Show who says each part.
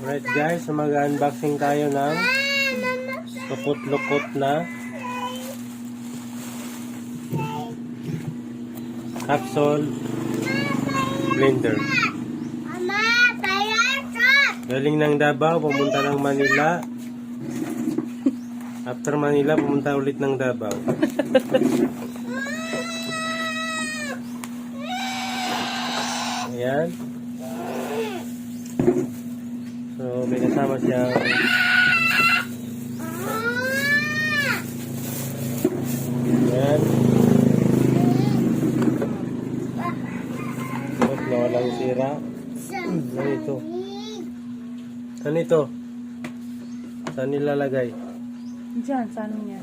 Speaker 1: Alright guys, so mag-unboxing tayo ng lukot-lukot na capsule blender. Galing ng Davao, pumunta ng Manila. After Manila, pumunta ulit ng Davao. Ayan. So, may kasama siyang ayan. Tapos na walang sira. Ano ito? Saan ito? Saan nilalagay?
Speaker 2: Diyan, sa ano niya?